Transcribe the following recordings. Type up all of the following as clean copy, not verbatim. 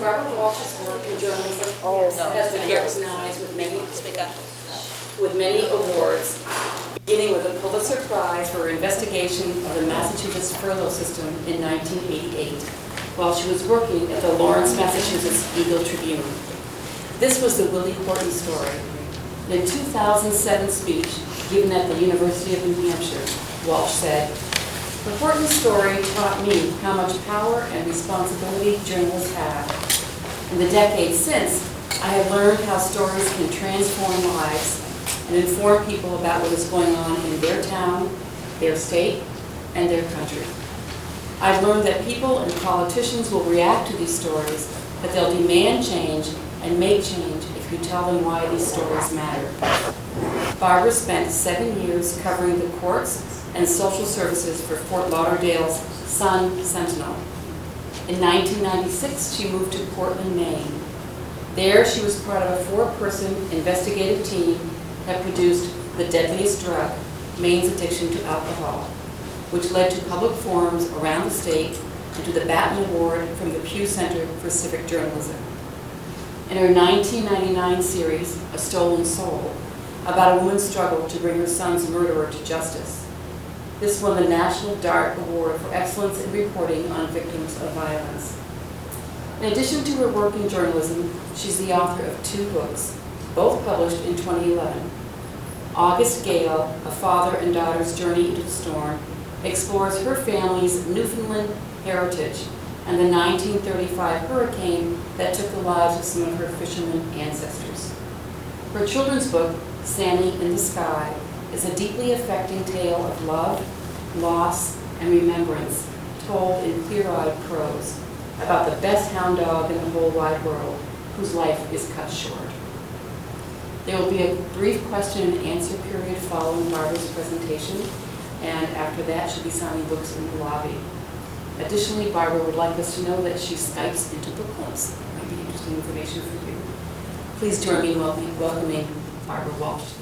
Barbara Walsh's work in journalism has been recognized with many awards, beginning with the Pulitzer Prize for her investigation of the Massachusetts furlough system in 1988, while she was working at the Lawrence, Massachusetts Eagle Tribune. This was the Willie Horton story. In a 2007 speech given at the University of New Hampshire, Walsh said, "The Horton story taught me how much power and responsibility journalists have. In the decades since, I have learned how stories can transform lives and inform people about what is going on in their town, their state, and their country. I've learned that people and politicians will react to these stories, but they'll demand change and make change if you tell them why these stories matter." Barbara spent 7 years covering the courts and social services for Fort Lauderdale's Sun-Sentinel. In 1996, she moved to Portland, Maine. There, she was part of a 4-person investigative team that produced The Deadliest Drug, Maine's Addiction to Alcohol, which led to public forums around the state and to the Batten Award from the Pew Center for Civic Journalism. In her 1999 series, A Stolen Soul, about a woman's struggle to bring her son's murderer to justice. This won the National DART Award for Excellence in Reporting on Victims of Violence. In addition to her work in journalism, she's the author of 2 books, both published in 2011. August Gale, A Father and Daughter's Journey into the Storm, explores her family's Newfoundland heritage and the 1935 hurricane that took the lives of some of her fishermen ancestors. Her children's book, Sammy in the Sky, is a deeply affecting tale of love, loss, and remembrance, told in clear-eyed prose, about the best hound dog in the whole wide world, whose life is cut short. There will be a brief question and answer period following Barbara's presentation, and after that she'll be signing books in the lobby. Additionally, Barbara would like us to know that she Skypes into book clubs. Might be interesting information for you. Please join me in welcoming Barbara Walsh.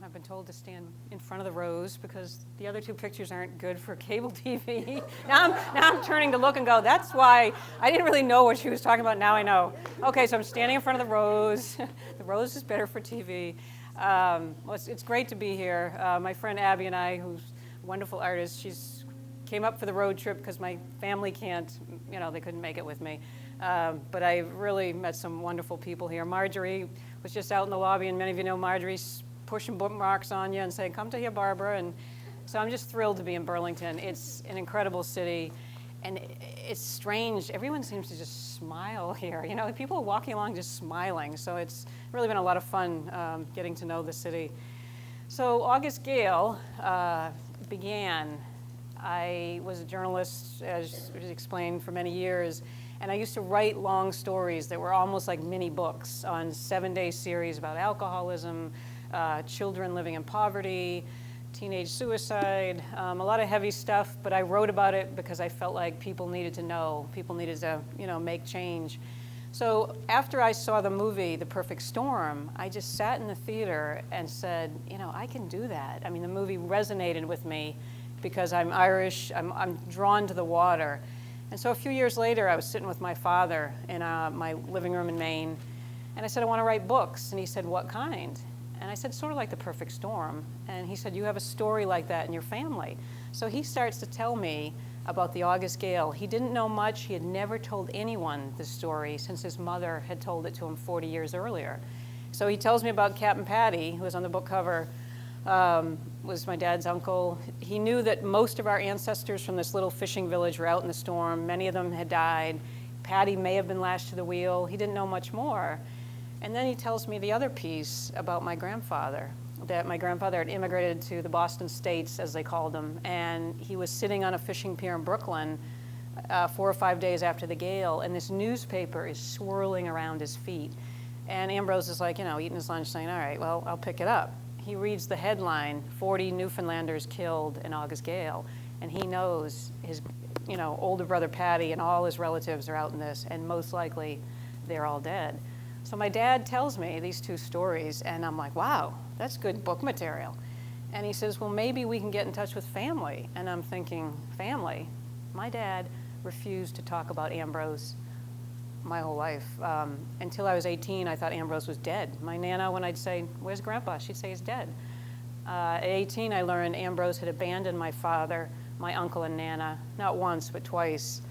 I've been told to stand in front of the rows because the other 2 pictures aren't good for cable TV. Now I'm turning to look and go, that's why I didn't really know what she was talking about. Now I know. Okay, so I'm standing in front of the rows. The rows is better for TV. Well, it's great to be here. My friend Abby and I, who's a wonderful artist, she's came up for the road trip because my family can't, they couldn't make it with me. But I really met some wonderful people here. Marjorie was just out in the lobby, and many of you know Marjorie's pushing bookmarks on you and saying, "Come to here, Barbara." And so I'm just thrilled to be in Burlington. It's an incredible city, and it's strange. Everyone seems to just smile here. People are walking along just smiling. So it's really been a lot of fun getting to know the city. So August Gale began. I was a journalist, as was explained, for many years, and I used to write long stories that were almost like mini books on 7-day series about alcoholism, children living in poverty, teenage suicide, a lot of heavy stuff, but I wrote about it because I felt like people needed to know, people needed to, make change. So after I saw the movie, The Perfect Storm, I just sat in the theater and said, I can do that. I mean, the movie resonated with me because I'm Irish, I'm drawn to the water. And so a few years later, I was sitting with my father in my living room in Maine, and I said, I want to write books. And he said, what kind? And I said, sort of like The Perfect Storm. And he said, you have a story like that in your family. So he starts to tell me about the August Gale. He didn't know much. He had never told anyone the story since his mother had told it to him 40 years earlier. So he tells me about Captain Patty, who was on the book cover, was my dad's uncle. He knew that most of our ancestors from this little fishing village were out in the storm. Many of them had died. Patty may have been lashed to the wheel. He didn't know much more. And then he tells me the other piece about my grandfather, that my grandfather had immigrated to the Boston States, as they called them, and he was sitting on a fishing pier in Brooklyn 4 or 5 days after the gale, and this newspaper is swirling around his feet. And Ambrose is like, eating his lunch, saying, all right, well, I'll pick it up. He reads the headline, 40 Newfoundlanders killed in August Gale, and he knows his, older brother Patty and all his relatives are out in this, and most likely they're all dead. So my dad tells me these 2 stories, and I'm like, wow, that's good book material. And he says, well, maybe we can get in touch with family. And I'm thinking, family? My dad refused to talk about Ambrose my whole life. Until I was 18, I thought Ambrose was dead. My Nana, when I'd say, where's Grandpa? She'd say he's dead. At 18, I learned Ambrose had abandoned my father, my uncle, and Nana, not once, but twice.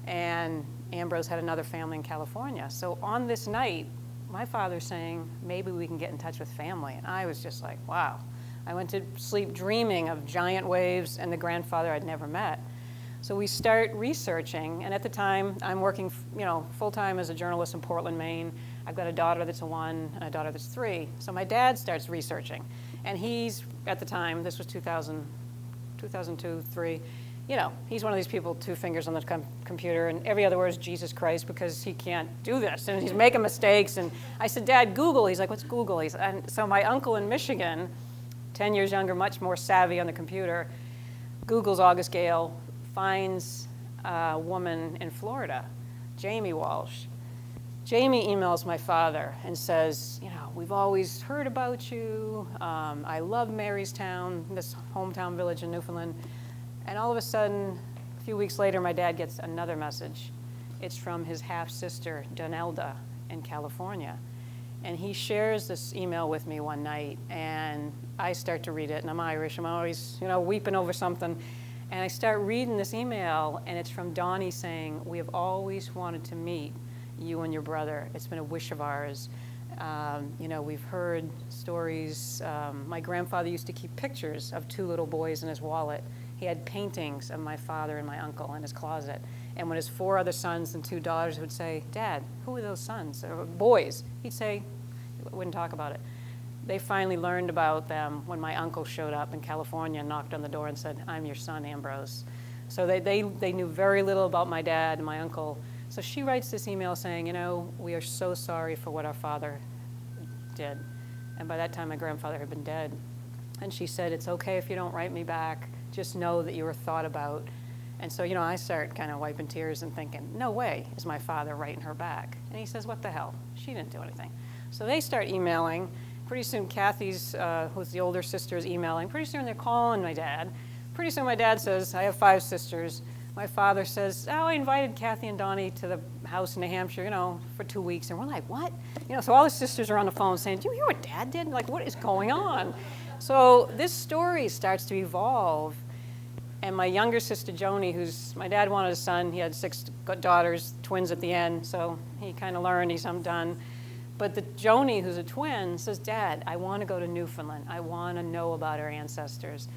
And Ambrose had another family in California. So on this night, my father's saying, maybe we can get in touch with family. And I was just like, wow. I went to sleep dreaming of giant waves and the grandfather I'd never met. So we start researching, and at the time, I'm working, full-time as a journalist in Portland, Maine. I've got a daughter that's a 1 and a daughter that's 3. So my dad starts researching, and he's, at the time, this was 2000, 2002, 3, he's one of these people, 2 fingers on the computer, and every other word is Jesus Christ because he can't do this, and he's making mistakes. And I said, Dad, Google. He's like, what's Google? And so my uncle in Michigan, 10 years younger, much more savvy on the computer, Googles August Gale, finds a woman in Florida, Jamie Walsh. Jamie emails my father and says, we've always heard about you. I love Marystown, this hometown village in Newfoundland. And all of a sudden, a few weeks later, my dad gets another message. It's from his half-sister, Donelda, in California. And he shares this email with me one night, and I start to read it, and I'm Irish. I'm always, weeping over something. And I start reading this email, and it's from Donnie saying, we have always wanted to meet you and your brother. It's been a wish of ours. We've heard stories. My grandfather used to keep pictures of 2 little boys in his wallet. He had paintings of my father and my uncle in his closet. And when his 4 other sons and 2 daughters would say, Dad, who are those sons? Or boys, he'd say, wouldn't talk about it. They finally learned about them when my uncle showed up in California and knocked on the door and said, I'm your son, Ambrose. So they knew very little about my dad and my uncle. So she writes this email saying, we are so sorry for what our father did. And by that time, my grandfather had been dead. And she said, it's okay if you don't write me back. Just know that you were thought about. And so, I start kind of wiping tears and thinking, no way is my father writing her back. And he says, what the hell? She didn't do anything. So they start emailing. Pretty soon, Kathy's, who's the older sister, is emailing. Pretty soon, they're calling my dad. Pretty soon, my dad says, I have 5 sisters. My father says, I invited Kathy and Donnie to the house in New Hampshire, for 2 weeks. And we're like, what? So all the sisters are on the phone saying, do you hear what Dad did? Like, what is going on? So this story starts to evolve. And my younger sister, Joni, my dad wanted a son. He had 6 daughters, twins at the end. So he kind of learned, I'm done. But the Joni, who's a twin, says, Dad, I want to go to Newfoundland. I want to know about our ancestors.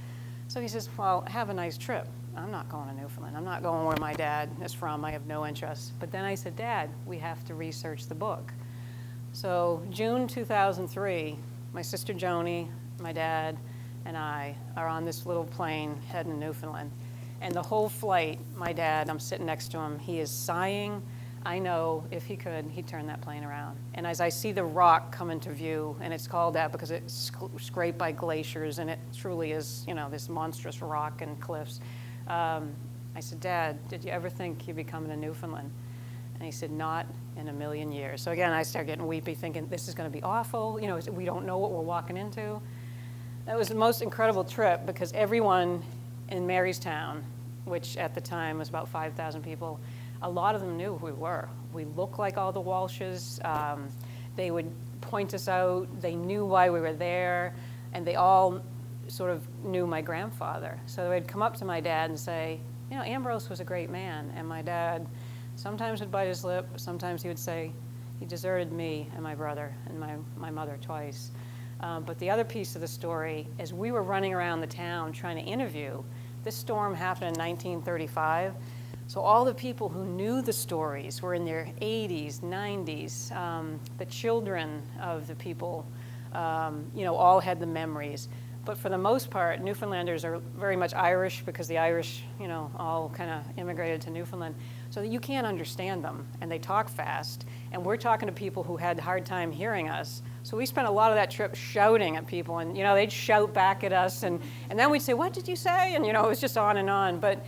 So he says, well, have a nice trip. I'm not going to Newfoundland. I'm not going where my dad is from. I have no interest. But then I said, Dad, we have to research the book. So June 2003, my sister Joni, my dad, and I are on this little plane heading to Newfoundland. And the whole flight, my dad, I'm sitting next to him, he is sighing. I know if he could, he'd turn that plane around. And as I see the rock come into view, and it's called that because it's scraped by glaciers, and it truly is, this monstrous rock and cliffs. I said, Dad, did you ever think you'd be coming to Newfoundland? And he said, not in a million years. So again, I start getting weepy, thinking this is going to be awful. We don't know what we're walking into. That was the most incredible trip because everyone in Marystown, which at the time was about 5,000 people, a lot of them knew who we were. We looked like all the Walshes. They would point us out. They knew why we were there, and they all sort of knew my grandfather. So they'd come up to my dad and say, Ambrose was a great man. And my dad sometimes would bite his lip. Sometimes he would say, he deserted me and my brother and my mother twice. But the other piece of the story is we were running around the town trying to interview. This storm happened in 1935. So all the people who knew the stories were in their 80s, 90s. The children of the people, all had the memories. But for the most part, Newfoundlanders are very much Irish because the Irish, all kind of immigrated to Newfoundland. So that you can't understand them, and they talk fast. And we're talking to people who had a hard time hearing us. So we spent a lot of that trip shouting at people, and they'd shout back at us, and then we'd say, what did you say? And it was just on and on. But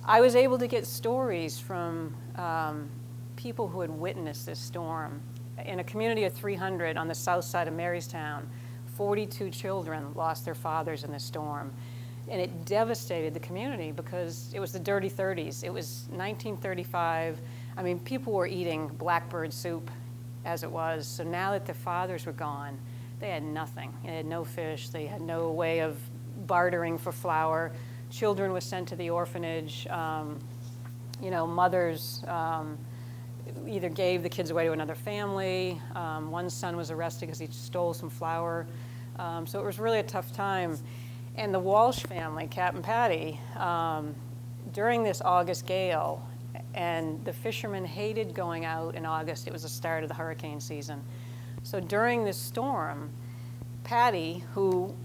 I was able to get stories from people who had witnessed this storm. In a community of 300 on the south side of Marystown, 42 children lost their fathers in the storm. And it devastated the community because it was the dirty 30s. It was 1935. I mean, people were eating blackbird soup as it was. So now that their fathers were gone, they had nothing. They had no fish. They had no way of bartering for flour. Children were sent to the orphanage. Mothers either gave the kids away to another family. One son was arrested because he stole some flour. So it was really a tough time. And the Walsh family, Cap and Patty, during this August Gale, and the fishermen hated going out in August. It was the start of the hurricane season. So during this storm, Patty, who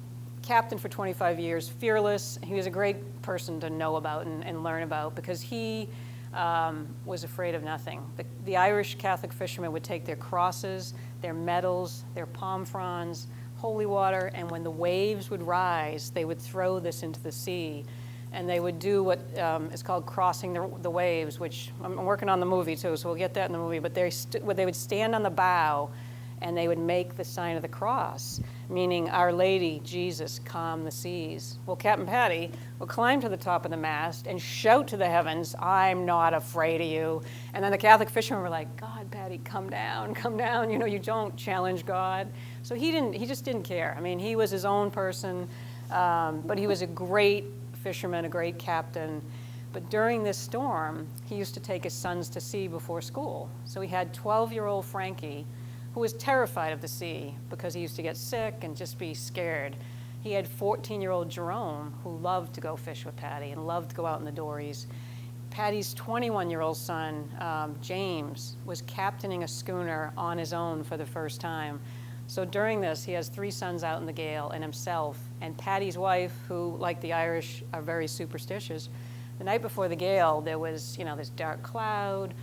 captained for 25 years, fearless, he was a great person to know about and learn about because he was afraid of nothing. The Irish Catholic fishermen would take their crosses, their medals, their palm fronds, holy water, and when the waves would rise, they would throw this into the sea. And they would do what is called crossing the waves, which I'm working on the movie too, so we'll get that in the movie. But they would stand on the bow and they would make the sign of the cross, meaning Our Lady, Jesus, calm the seas. Well, Captain Patty would climb to the top of the mast and shout to the heavens, I'm not afraid of you. And then the Catholic fishermen were like, God, Patty, come down, you don't challenge God. So he just didn't care. I mean, he was his own person, but he was a great fisherman, a great captain. But during this storm, he used to take his sons to sea before school. So he had 12-year-old Frankie, who was terrified of the sea because he used to get sick and just be scared. He had 14-year-old Jerome, who loved to go fish with Patty and loved to go out in the dories. Patty's 21-year-old son, James, was captaining a schooner on his own for the first time. So during this, he has 3 sons out in the gale and himself. And Patty's wife, who, like the Irish, are very superstitious, the night before the gale, there was, this dark cloud.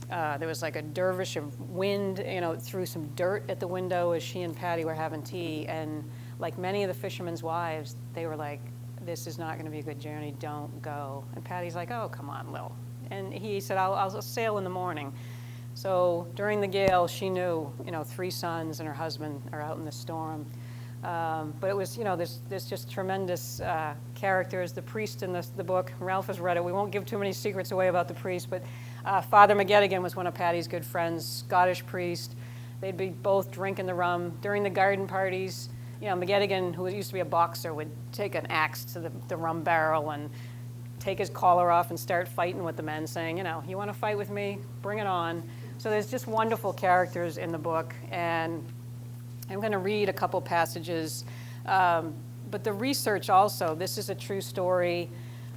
There was like a dervish of wind, threw some dirt at the window as she and Patty were having tea. And like many of the fishermen's wives, they were like, this is not going to be a good journey, don't go. And Patty's like, oh, come on, Lil. And he said, I'll sail in the morning. So during the gale, she knew, 3 sons and her husband are out in the storm. But it was, there's just tremendous characters. The priest in the book, Ralph has read it. We won't give too many secrets away about the priest, but Father McGettigan was one of Patty's good friends, Scottish priest. They'd be both drinking the rum. During the garden parties, McGettigan, who used to be a boxer, would take an axe to the rum barrel and take his collar off and start fighting with the men, saying, you want to fight with me? Bring it on. So there's just wonderful characters in the book, and I'm going to read a couple passages. But the research also, this is a true story.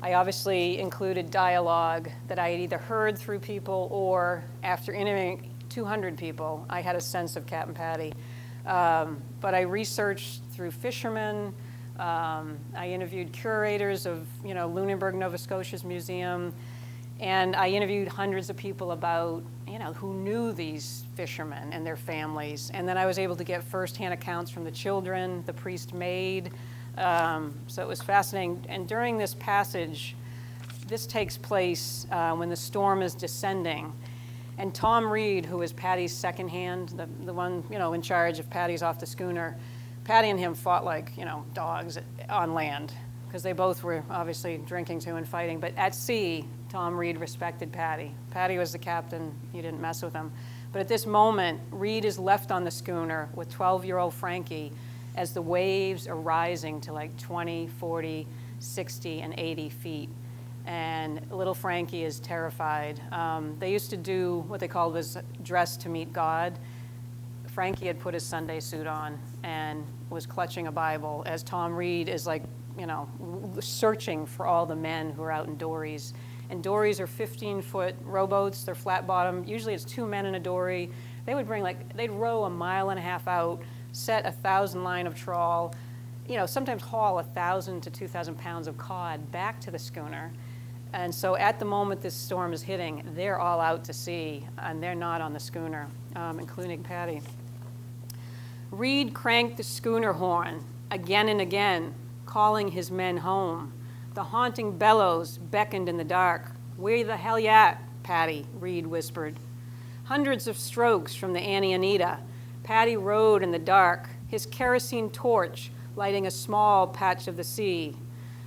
I obviously included dialogue that I had either heard through people or after interviewing 200 people, I had a sense of Captain Patty. But I researched through fishermen. I interviewed curators of, Lunenburg, Nova Scotia's museum. And I interviewed hundreds of people about, who knew these fishermen and their families. And then I was able to get firsthand accounts from the children, the priest maid. So it was fascinating. And during this passage, this takes place when the storm is descending. And Tom Reed, who is Patty's second hand, the one, in charge of Patty's off the schooner, Patty and him fought like, dogs on land, because they both were obviously drinking too and fighting. But at sea, Tom Reed respected Patty. Patty was the captain. He didn't mess with him. But at this moment, Reed is left on the schooner with 12-year-old Frankie as the waves are rising to like 20, 40, 60, and 80 feet. And little Frankie is terrified. They used to do what they called was dress to meet God. Frankie had put his Sunday suit on and was clutching a Bible as Tom Reed is like, searching for all the men who are out in dories. And dories are 15-foot rowboats. They're flat bottom. Usually it's 2 men in a dory. They would they'd row 1.5 miles out, set 1,000 line of trawl, sometimes haul 1,000 to 2,000 pounds of cod back to the schooner. And so at the moment this storm is hitting, they're all out to sea, and they're not on the schooner, including Patty. Reed cranked the schooner horn again and again, calling his men home. The haunting bellows beckoned in the dark. Where the hell you at, Patty? Reed whispered. Hundreds of strokes from the Annie Anita. Patty rowed in the dark, his kerosene torch lighting a small patch of the sea.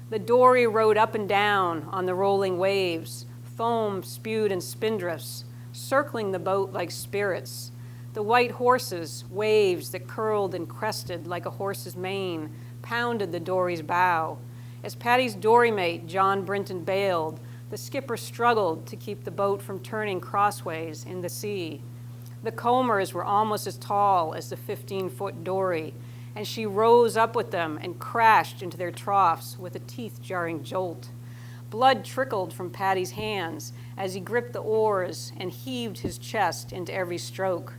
The dory rode up and down on the rolling waves, foam spewed in spindrifts, circling the boat like spirits. The white horses, waves that curled and crested like a horse's mane, pounded the dory's bow. As Patty's dory mate, John Brinton, bailed, the skipper struggled to keep the boat from turning crossways in the sea. The combers were almost as tall as the 15-foot dory, and she rose up with them and crashed into their troughs with a teeth-jarring jolt. Blood trickled from Paddy's hands as he gripped the oars and heaved his chest into every stroke.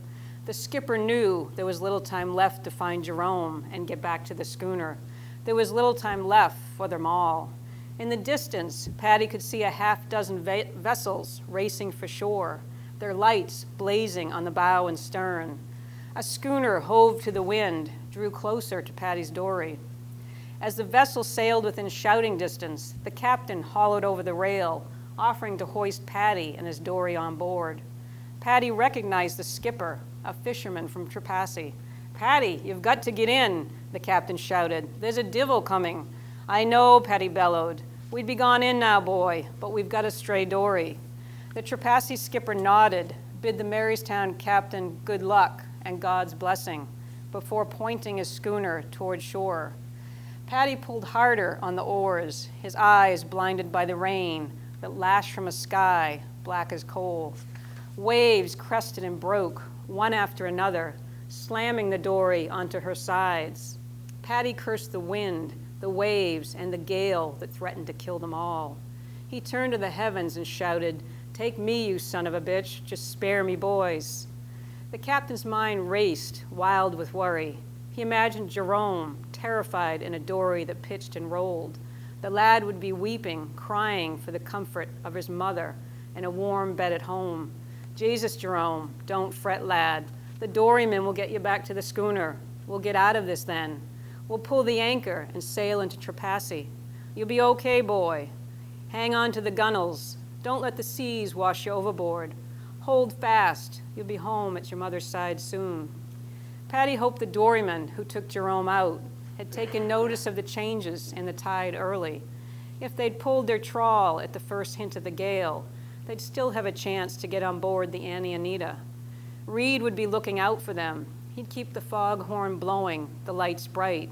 The skipper knew there was little time left to find Jerome and get back to the schooner. There was little time left for them all. In the distance, Paddy could see a half-dozen vessels racing for shore, their lights blazing on the bow and stern. A schooner hove to the wind, drew closer to Paddy's dory. As the vessel sailed within shouting distance, the captain hollowed over the rail, offering to hoist Paddy and his dory on board. Paddy recognized the skipper, a fisherman from Trepassey. "Paddy, you've got to get in," the captain shouted. "There's a divil coming." "I know," Paddy bellowed. "We'd be gone in now, boy, but we've got a stray dory." The Trepassey skipper nodded, bid the Marystown captain good luck and God's blessing, before pointing his schooner toward shore. Paddy pulled harder on the oars, his eyes blinded by the rain that lashed from a sky black as coal. Waves crested and broke, one after another, slamming the dory onto her sides. Paddy cursed the wind, the waves, and the gale that threatened to kill them all. He turned to the heavens and shouted, "Take me, you son of a bitch, just spare me, boys." The captain's mind raced, wild with worry. He imagined Jerome, terrified in a dory that pitched and rolled. The lad would be weeping, crying for the comfort of his mother and a warm bed at home. "Jesus, Jerome, don't fret, lad. The doryman will get you back to the schooner. We'll get out of this then. We'll pull the anchor and sail into Trepassey. You'll be okay, boy. Hang on to the gunwales. Don't let the seas wash you overboard. Hold fast. You'll be home at your mother's side soon." Paddy hoped the doryman who took Jerome out had taken notice of the changes in the tide early. If they'd pulled their trawl at the first hint of the gale, they'd still have a chance to get on board the Annie Anita. Reed would be looking out for them. He'd keep the foghorn blowing, the lights bright.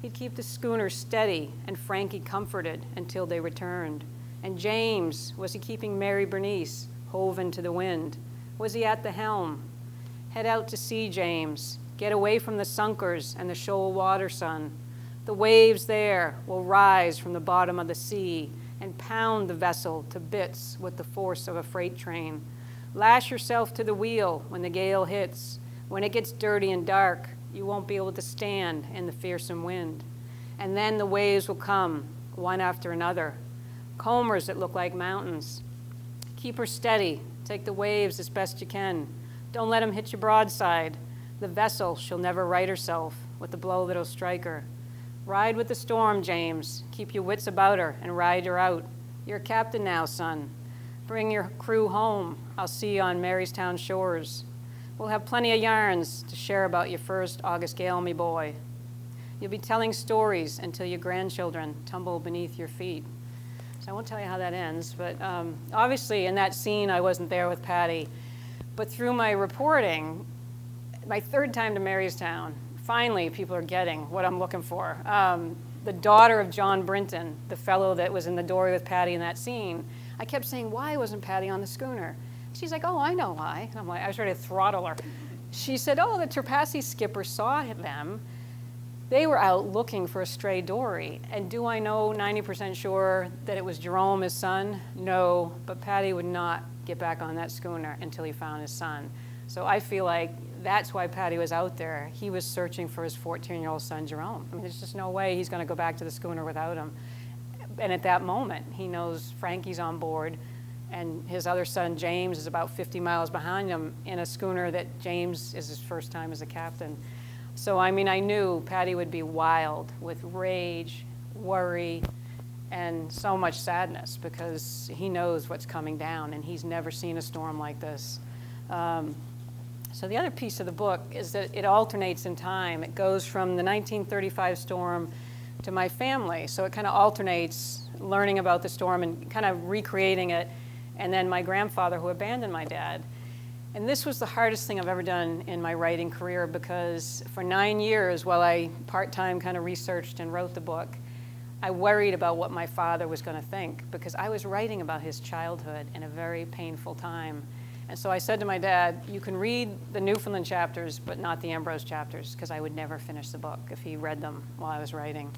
He'd keep the schooner steady and Frankie comforted until they returned. And James, was he keeping Mary Bernice hove into the wind? Was he at the helm? Head out to sea, James. Get away from the sunkers and the shoal water, son. The waves there will rise from the bottom of the sea and pound the vessel to bits with the force of a freight train. Lash yourself to the wheel when the gale hits. When it gets dirty and dark, you won't be able to stand in the fearsome wind. And then the waves will come, one after another. Combers that look like mountains. Keep her steady. Take the waves as best you can. Don't let them hit you broadside. The vessel she'll never right herself with the blow that'll strike her. Ride with the storm, James. Keep your wits about her and ride her out. You're a captain now, son. Bring your crew home. I'll see you on Marystown shores. We'll have plenty of yarns to share about your first August Gale, me boy. You'll be telling stories until your grandchildren tumble beneath your feet. So I won't tell you how that ends, but obviously in that scene I wasn't there with Paddy. But through my reporting, my third time to Marystown, finally people are getting what I'm looking for. The daughter of John Brinton, the fellow that was in the dory with Paddy in that scene, I kept saying, "Why wasn't Paddy on the schooner?" She's like, "Oh, I know why." And I'm like, I was ready to throttle her. She said, "Oh, the Trepassey skipper saw them. They were out looking for a stray dory." And do I know 90% sure that it was Jerome, his son? No, but Paddy would not get back on that schooner until he found his son. So I feel like that's why Paddy was out there. He was searching for his 14-year-old son, Jerome. I mean, there's just no way he's going to go back to the schooner without him. And at that moment, he knows Frankie's on board, and his other son, James, is about 50 miles behind him in a schooner that James is his first time as a captain. So, I mean, I knew Paddy would be wild with rage, worry, and so much sadness because he knows what's coming down, and he's never seen a storm like this. So the other piece of the book is that it alternates in time. It goes from the 1935 storm to my family. So it kind of alternates learning about the storm and kind of recreating it, and then my grandfather who abandoned my dad. And this was the hardest thing I've ever done in my writing career, because for 9 years, while I part-time kind of researched and wrote the book, I worried about what my father was going to think, because I was writing about his childhood in a very painful time. And so I said to my dad, you can read the Newfoundland chapters, but not the Ambrose chapters, because I would never finish the book if he read them while I was writing.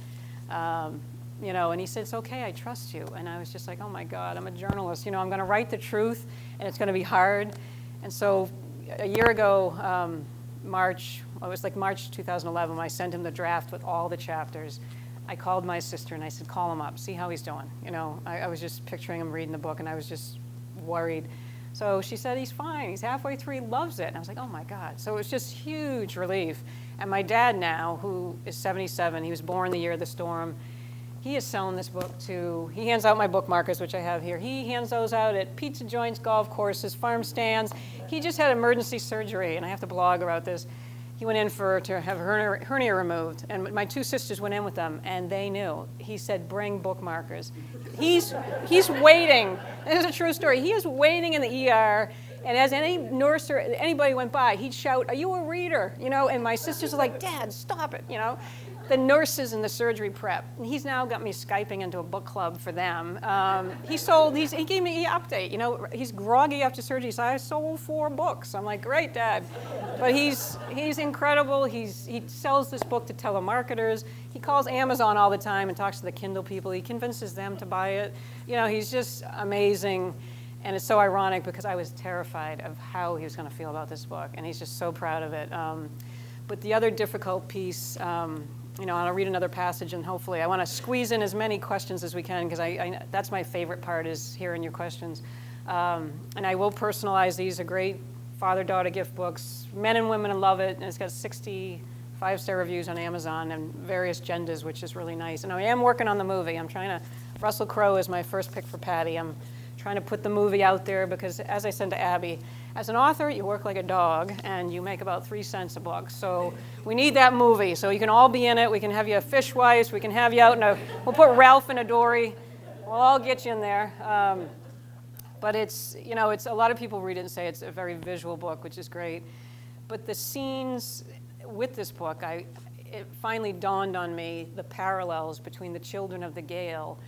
You know, and he said, it's okay, I trust you. And I was just like, oh my God, I'm a journalist. You know, I'm going to write the truth, and it's going to be hard. And so a year ago, March 2011, when I sent him the draft with all the chapters, I called my sister and I said, call him up, see how he's doing. You know, I was just picturing him reading the book, and I was just worried. So she said, he's fine, he's halfway through, he loves it. And I was like, oh my God. So it was just huge relief. And my dad now, who is 77, he was born the year of the storm, he is selling this book to, he hands out my bookmarkers, which I have here. He hands those out at pizza joints, golf courses, farm stands. He just had emergency surgery, and I have to blog about this. He went in to have hernia removed, and my two sisters went in with them, and they knew. He said, bring bookmarkers. He's waiting. This is a true story. He is waiting in the ER, and as any nurse or anybody went by, he'd shout, are you a reader? You know, and my sisters are like, Dad, stop it, you know. The nurses in the surgery prep. And he's now got me Skyping into a book club for them. He gave me an update. You know, he's groggy after surgery. He said, I sold 4 books. I'm like, great, Dad. But he's incredible. He sells this book to telemarketers. He calls Amazon all the time and talks to the Kindle people. He convinces them to buy it. You know, he's just amazing. And it's so ironic because I was terrified of how he was going to feel about this book. And he's just so proud of it. But the other difficult piece, you know, and I'll read another passage, and hopefully I want to squeeze in as many questions as we can, because that's my favorite part, is hearing your questions. And I will personalize these. Are great father-daughter gift books. Men and women love it, and it's got 60 5-star reviews on Amazon and various genders, which is really nice. And I am working on the movie. Russell Crowe is my first pick for Patty. I'm trying to put the movie out there because, as I said to Abby, as an author, you work like a dog, and you make about 3 cents a book. So we need that movie, so you can all be in it. We can have you a fishwife. We can have you out we'll put Ralph in a dory. We'll all get you in there. But it's, you know, a lot of people read it and say it's a very visual book, which is great. But the scenes with this book, it finally dawned on me the parallels between the children of the Gale.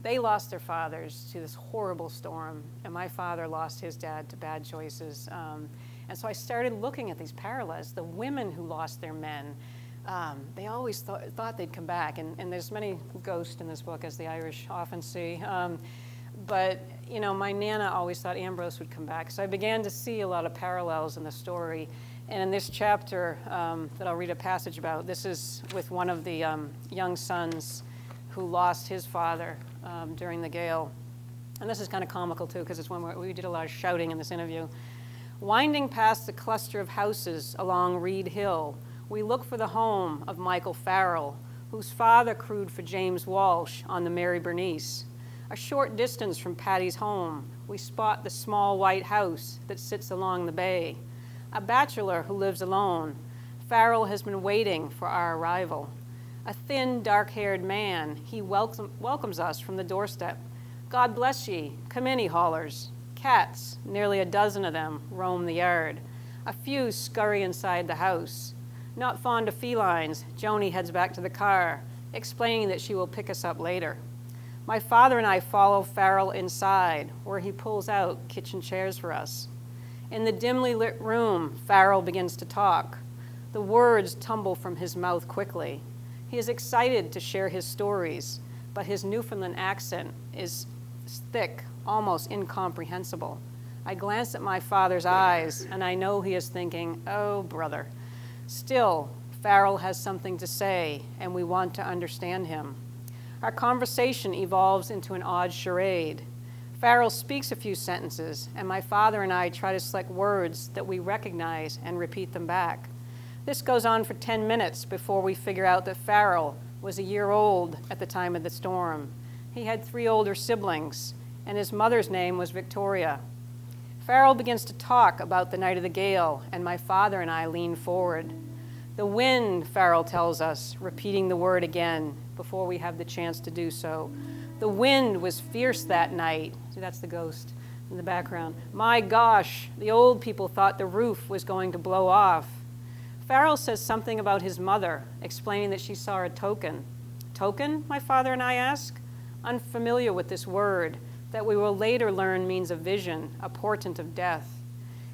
They lost their fathers to this horrible storm, and my father lost his dad to bad choices. And so I started looking at these parallels. The women who lost their men, they always thought they'd come back, and there's many ghosts in this book, as the Irish often see. But, you know, my Nana always thought Ambrose would come back. So I began to see a lot of parallels in the story. And in this chapter that I'll read a passage about, this is with one of the young sons who lost his father during the gale. And this is kind of comical, too, because it's one where we did a lot of shouting in this interview. Winding past the cluster of houses along Reed Hill, we look for the home of Michael Farrell, whose father crewed for James Walsh on the Mary Bernice. A short distance from Patty's home, we spot the small white house that sits along the bay. A bachelor who lives alone, Farrell has been waiting for our arrival. A thin, dark-haired man, he welcomes us from the doorstep. God bless ye, come in, he hollers. Cats, nearly a dozen of them, roam the yard. A few scurry inside the house. Not fond of felines, Joni heads back to the car, explaining that she will pick us up later. My father and I follow Farrell inside, where he pulls out kitchen chairs for us. In the dimly lit room, Farrell begins to talk. The words tumble from his mouth quickly. He is excited to share his stories, but his Newfoundland accent is thick, almost incomprehensible. I glance at my father's eyes, and I know he is thinking, oh, brother. Still, Farrell has something to say, and we want to understand him. Our conversation evolves into an odd charade. Farrell speaks a few sentences, and my father and I try to select words that we recognize and repeat them back. This goes on for 10 minutes before we figure out that Farrell was a year old at the time of the storm. He had 3 older siblings, and his mother's name was Victoria. Farrell begins to talk about the night of the gale, and my father and I lean forward. The wind, Farrell tells us, repeating the word again before we have the chance to do so. The wind was fierce that night. See, that's the ghost in the background. My gosh, the old people thought the roof was going to blow off. Farrell says something about his mother, explaining that she saw a token. Token, my father and I ask? Unfamiliar with this word that we will later learn means a vision, a portent of death.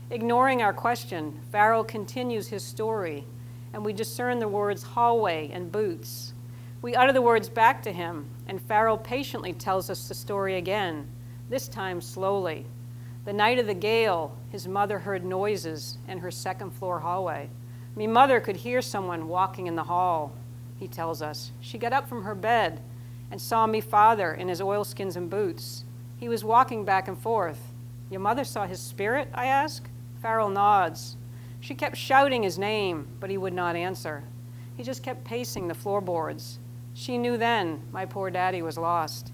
Ignoring our question, Farrell continues his story, and we discern the words hallway and boots. We utter the words back to him, and Farrell patiently tells us the story again, this time slowly. The night of the gale, his mother heard noises in her second-floor hallway. Me mother could hear someone walking in the hall, he tells us. She got up from her bed and saw me father in his oilskins and boots. He was walking back and forth. Your mother saw his spirit, I ask? Farrell nods. She kept shouting his name, but he would not answer. He just kept pacing the floorboards. She knew then my poor daddy was lost.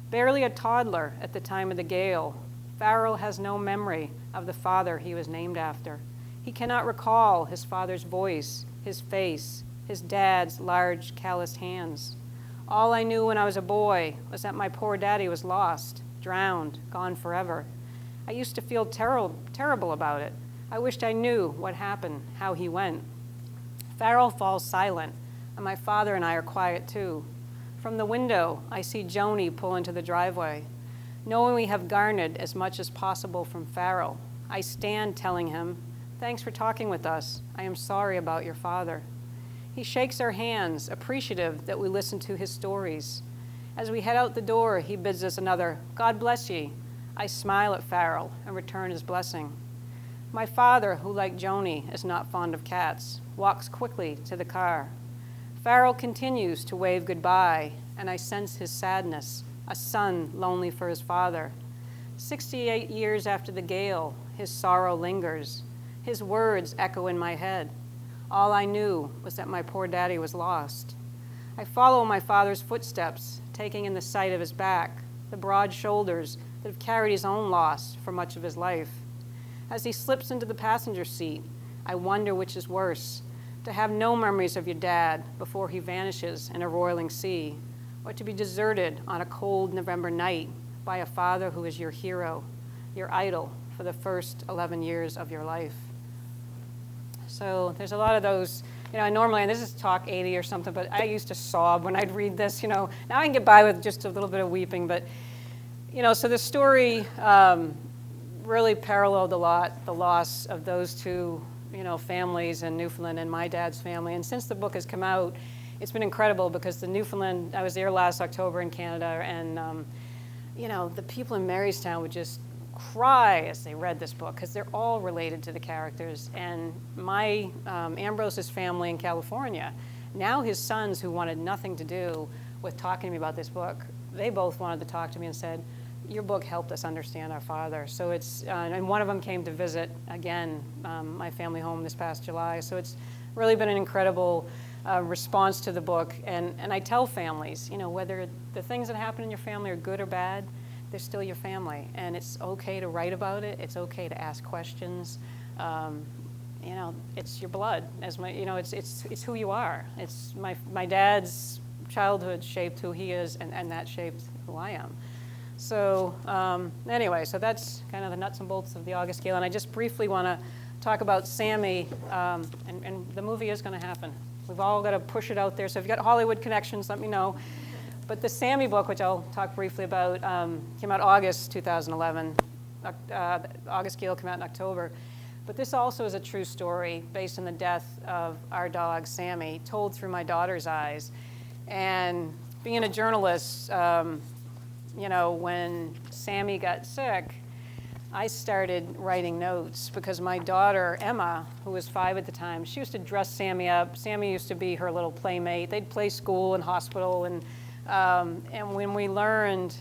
Barely a toddler at the time of the gale, Farrell has no memory of the father he was named after. He cannot recall his father's voice, his face, his dad's large, calloused hands. All I knew when I was a boy was that my poor daddy was lost, drowned, gone forever. I used to feel terrible about it. I wished I knew what happened, how he went. Farrell falls silent, and my father and I are quiet too. From the window, I see Joni pull into the driveway. Knowing we have garnered as much as possible from Farrell, I stand telling him, thanks for talking with us. I am sorry about your father. He shakes our hands, appreciative that we listen to his stories. As we head out the door, he bids us another, God bless ye. I smile at Farrell and return his blessing. My father, who like Joni is not fond of cats, walks quickly to the car. Farrell continues to wave goodbye, and I sense his sadness, a son lonely for his father. 68 years after the gale, his sorrow lingers. His words echo in my head. All I knew was that my poor daddy was lost. I follow my father's footsteps, taking in the sight of his back, the broad shoulders that have carried his own loss for much of his life. As he slips into the passenger seat, I wonder which is worse, to have no memories of your dad before he vanishes in a roiling sea, or to be deserted on a cold November night by a father who is your hero, your idol for the first 11 years of your life. So there's a lot of those, normally, and this is talk 80 or something, but I used to sob when I'd read this, Now I can get by with just a little bit of weeping, but, so the story really paralleled a lot the loss of those two, families in Newfoundland and my dad's family. And since the book has come out, it's been incredible because the Newfoundland, I was there last October in Canada, and, the people in Marystown would just cry as they read this book because they're all related to the characters. And my Ambrose's family in California, now his sons who wanted nothing to do with talking to me about this book, they both wanted to talk to me and said, your book helped us understand our father. So it's, and one of them came to visit again, my family home this past July. So it's really been an incredible response to the book. And I tell families, whether the things that happen in your family are good or bad, they're still your family, and it's okay to write about it. It's okay to ask questions. It's your blood. It's who you are. It's my dad's childhood shaped who he is, and that shaped who I am. So anyway, so that's kind of the nuts and bolts of the August Gale, and I just briefly want to talk about Sammy, and the movie is going to happen. We've all got to push it out there. So if you've got Hollywood connections, let me know. But the Sammy book, which I'll talk briefly about, came out August 2011. August Gale came out in October. But this also is a true story based on the death of our dog, Sammy, told through my daughter's eyes. And being a journalist, when Sammy got sick, I started writing notes because my daughter, Emma, who was 5 at the time, she used to dress Sammy up. Sammy used to be her little playmate. They'd play school and hospital, and when we learned,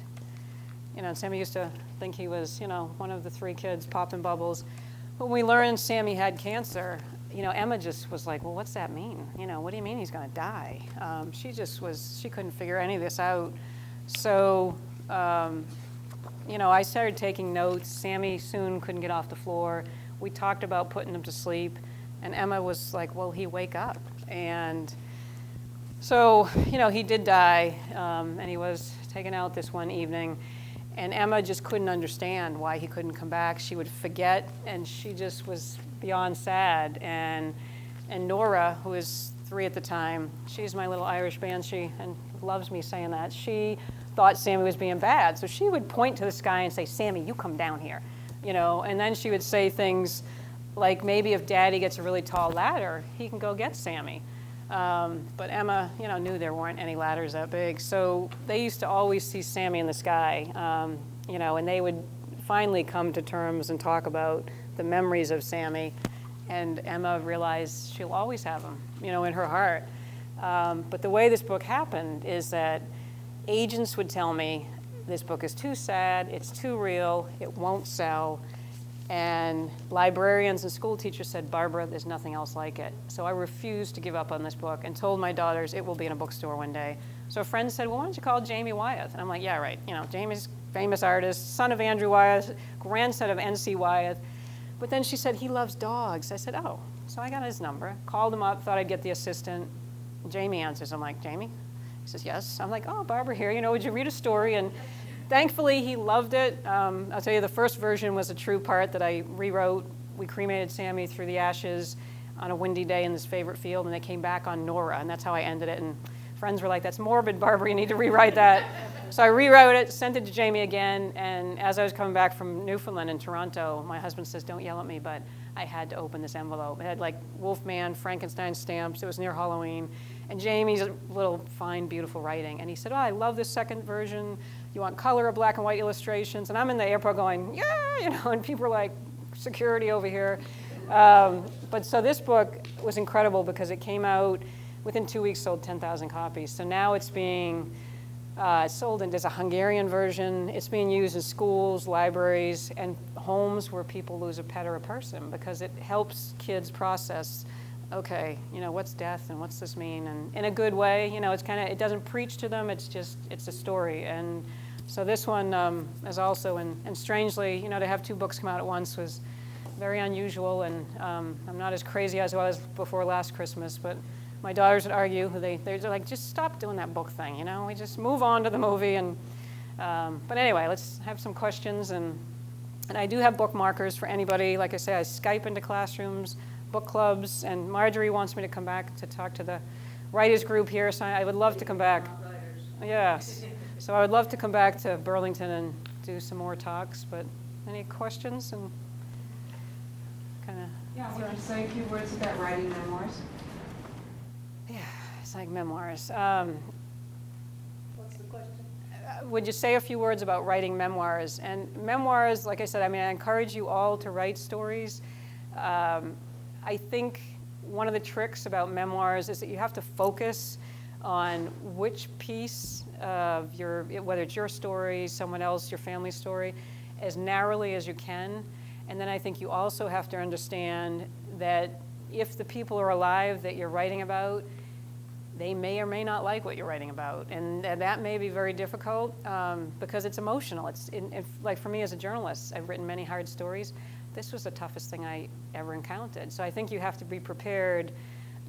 Sammy used to think he was, one of the 3 kids popping bubbles. When we learned Sammy had cancer, Emma just was like, well, what's that mean? What do you mean he's going to die? She couldn't figure any of this out. So I started taking notes. Sammy soon couldn't get off the floor. We talked about putting him to sleep, and Emma was like, "Will he wake up?" And so, he did die, and he was taken out this one evening, and Emma just couldn't understand why he couldn't come back. She would forget, and she just was beyond sad. And Nora, who was 3 at the time, she's my little Irish banshee and loves me saying that. She thought Sammy was being bad, so she would point to the sky and say, "Sammy, you come down here," and then she would say things like, maybe if Daddy gets a really tall ladder, he can go get Sammy. But Emma, knew there weren't any ladders that big, so they used to always see Sammy in the sky, and they would finally come to terms and talk about the memories of Sammy, and Emma realized she'll always have him, in her heart. But the way this book happened is that agents would tell me, this book is too sad, it's too real, it won't sell. And librarians and school teachers said, "Barbara, there's nothing else like it." So I refused to give up on this book and told my daughters it will be in a bookstore one day. So a friend said, "Well, why don't you call Jamie Wyeth?" And I'm like, "Yeah, right. Jamie's famous artist, son of Andrew Wyeth, grandson of N.C. Wyeth." But then she said, "He loves dogs." I said, "Oh." So I got his number, called him up, thought I'd get the assistant. Jamie answers. I'm like, "Jamie?" He says, "Yes." I'm like, "Oh, Barbara here. Would you read a story?" And thankfully, he loved it. I'll tell you, the first version was a true part that I rewrote. We cremated Sammy through the ashes on a windy day in his favorite field, and they came back on Nora, and that's how I ended it. And friends were like, "That's morbid, Barbara. You need to rewrite that." So I rewrote it, sent it to Jamie again, and as I was coming back from Newfoundland in Toronto, my husband says, "Don't yell at me, but I had to open this envelope." It had like Wolfman, Frankenstein stamps. It was near Halloween. And Jamie's little fine, beautiful writing. And he said, "Oh, I love this second version. You want color or black and white illustrations?" And I'm in the airport going, "Yeah," and people are like, "Security over here." But so this book was incredible because it came out within 2 weeks, sold 10,000 copies. So now it's being sold, and there's a Hungarian version. It's being used in schools, libraries, and homes where people lose a pet or a person, because it helps kids process, okay, what's death and what's this mean? And in a good way, it doesn't preach to them, it's a story. And so this one is also, and strangely, to have 2 books come out at once was very unusual, and I'm not as crazy as I was before last Christmas, but my daughters would argue, they're like, "Just stop doing that book thing, we just move on to the movie." And but anyway, let's have some questions, and I do have bookmarkers for anybody. Like I say, I Skype into classrooms, book clubs, and Marjorie wants me to come back to talk to the writers group here, so I would love to come back. Yes, so I would love to come back to Burlington and do some more talks, but any questions? And kind of. Yeah, would you say a few words about writing memoirs? Yeah, it's like memoirs. What's the question? Would you say a few words about writing memoirs? And memoirs, like I said, I encourage you all to write stories. I think one of the tricks about memoirs is that you have to focus on which piece of whether it's your story, someone else, your family story, as narrowly as you can. And then I think you also have to understand that if the people are alive that you're writing about, they may or may not like what you're writing about. And that may be very difficult because it's emotional. Like for me as a journalist, I've written many hard stories. This was the toughest thing I ever encountered. So I think you have to be prepared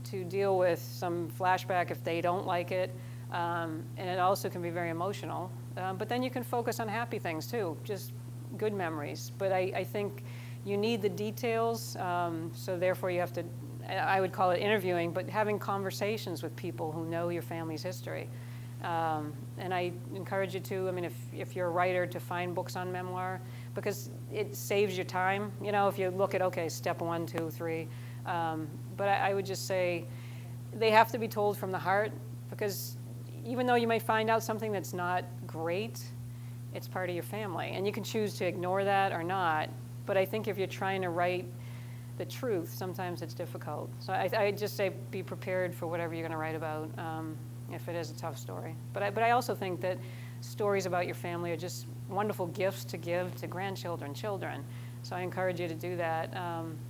to deal with some flashback if they don't like it. And it also can be very emotional. But then you can focus on happy things too, just good memories. But I think you need the details, so therefore you have to, I would call it interviewing, but having conversations with people who know your family's history. And I encourage you to, if you're a writer, to find books on memoir, because it saves your time. If you look at, okay, step 1, 2, 3. But I would just say they have to be told from the heart, because even though you may find out something that's not great, it's part of your family. And you can choose to ignore that or not. But I think if you're trying to write the truth, sometimes it's difficult. So I just say be prepared for whatever you're going to write about, if it is a tough story. But I also think that stories about your family are just wonderful gifts to give to grandchildren, children. So I encourage you to do that.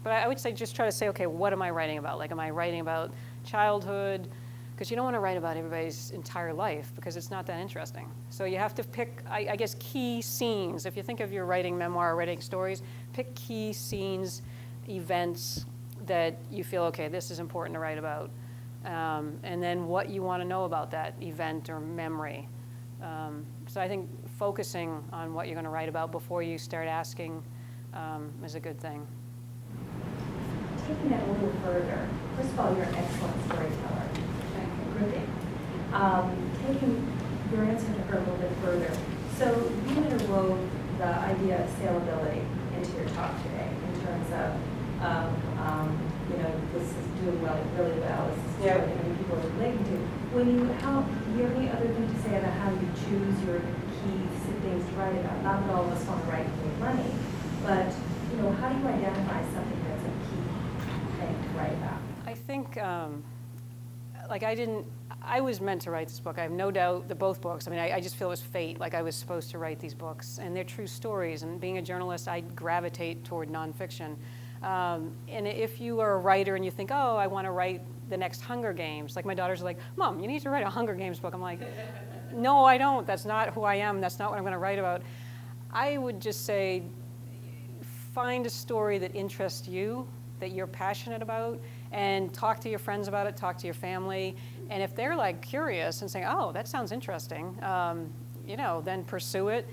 But I would say just try to say, okay, what am I writing about? Like, am I writing about childhood, because you don't want to write about everybody's entire life because it's not that interesting. So you have to pick, I guess, key scenes. If you think of your writing memoir or writing stories, pick key scenes, events that you feel, okay, this is important to write about. And then what you want to know about that event or memory. So I think focusing on what you're going to write about before you start asking is a good thing. Taking that a little further, first of all, you're an excellent storyteller. Gripping. Taking your answer to her a little bit further. So you interwove the idea of saleability into your talk today in terms of, this is doing really well. This is what many people are relating to. Do you have any other thing to say about how you choose your key things to write about? Not that all of us want to write to make money, but how do you identify something that's a key thing to write about? I think, I was meant to write this book. I have no doubt that both books, I just feel it was fate, like I was supposed to write these books. And they're true stories. And being a journalist, I gravitate toward nonfiction. And if you are a writer and you think, oh, I want to write the next Hunger Games, like my daughters are like, Mom, you need to write a Hunger Games book. I'm like, no, I don't. That's not who I am. That's not what I'm going to write about. I would just say, find a story that interests you, that you're passionate about, and talk to your friends about it, talk to your family. And if they're like curious and saying, oh, that sounds interesting, then pursue it.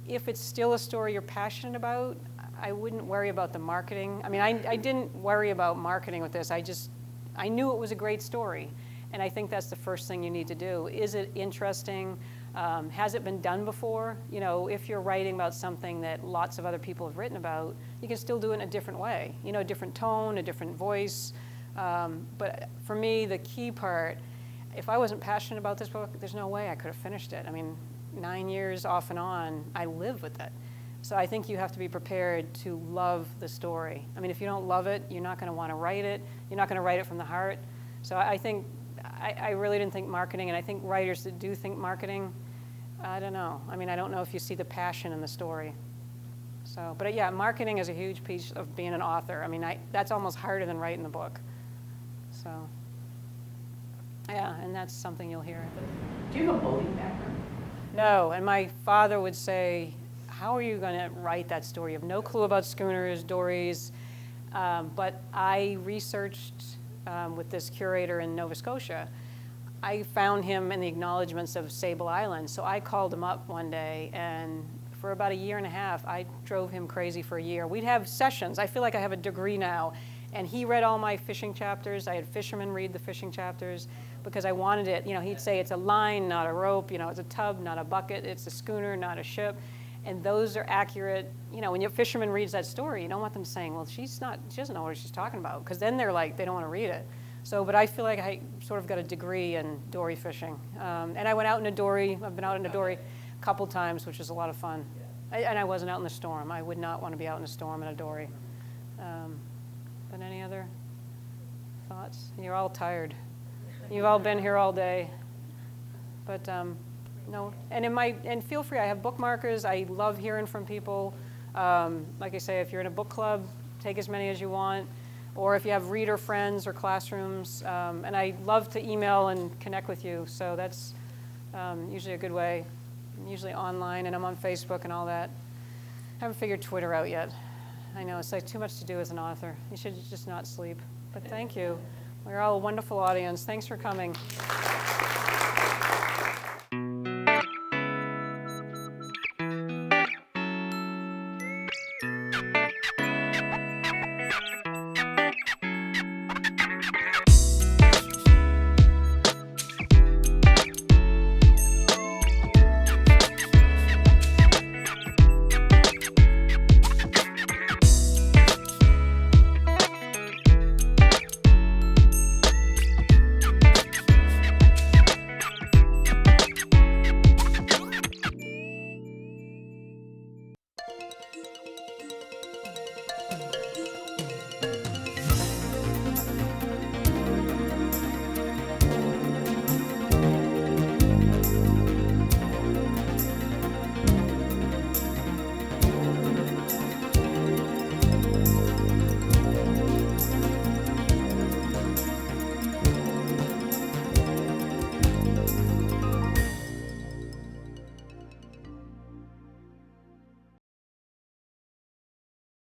If it's still a story you're passionate about, I wouldn't worry about the marketing. I didn't worry about marketing with this. I knew it was a great story. And I think that's the first thing you need to do. Is it interesting? Has it been done before? If you're writing about something that lots of other people have written about, you can still do it in a different way. A different tone, a different voice. But for me, the key part, if I wasn't passionate about this book, there's no way I could have finished it. 9 years off and on, I live with it. So I think you have to be prepared to love the story. If you don't love it, you're not going to want to write it. You're not going to write it from the heart. So I think, I really didn't think marketing, and I think writers that do think marketing, I don't know. I don't know if you see the passion in the story. So, but yeah, marketing is a huge piece of being an author. That's almost harder than writing the book. So, yeah, and that's something you'll hear. Do you have a boating background? No, and my father would say, how are you going to write that story? You have no clue about schooners, dories. But I researched with this curator in Nova Scotia. I found him in the acknowledgments of Sable Island. So I called him up one day, and for about a year and a half, I drove him crazy for a year. We'd have sessions. I feel like I have a degree now. And he read all my fishing chapters. I had fishermen read the fishing chapters because I wanted it. He'd say it's a line, not a rope. It's a tub, not a bucket. It's a schooner, not a ship. And those are accurate. When your fisherman reads that story, you don't want them saying, well, she doesn't know what she's talking about. Because then they're like, they don't want to read it. So, but I feel like I sort of got a degree in dory fishing. And I went out in a dory. I've been out in a dory a couple times, which is a lot of fun. And I wasn't out in the storm. I would not want to be out in a storm in a dory. But any other thoughts? You're all tired. You've all been here all day. But no, and feel free. I have bookmarkers. I love hearing from people. Like I say, if you're in a book club, take as many as you want. Or if you have reader friends or classrooms. And I love to email and connect with you. So that's usually a good way. I'm usually online, and I'm on Facebook and all that. I haven't figured Twitter out yet. I know, it's like too much to do as an author. You should just not sleep. But thank you. We're all a wonderful audience. Thanks for coming.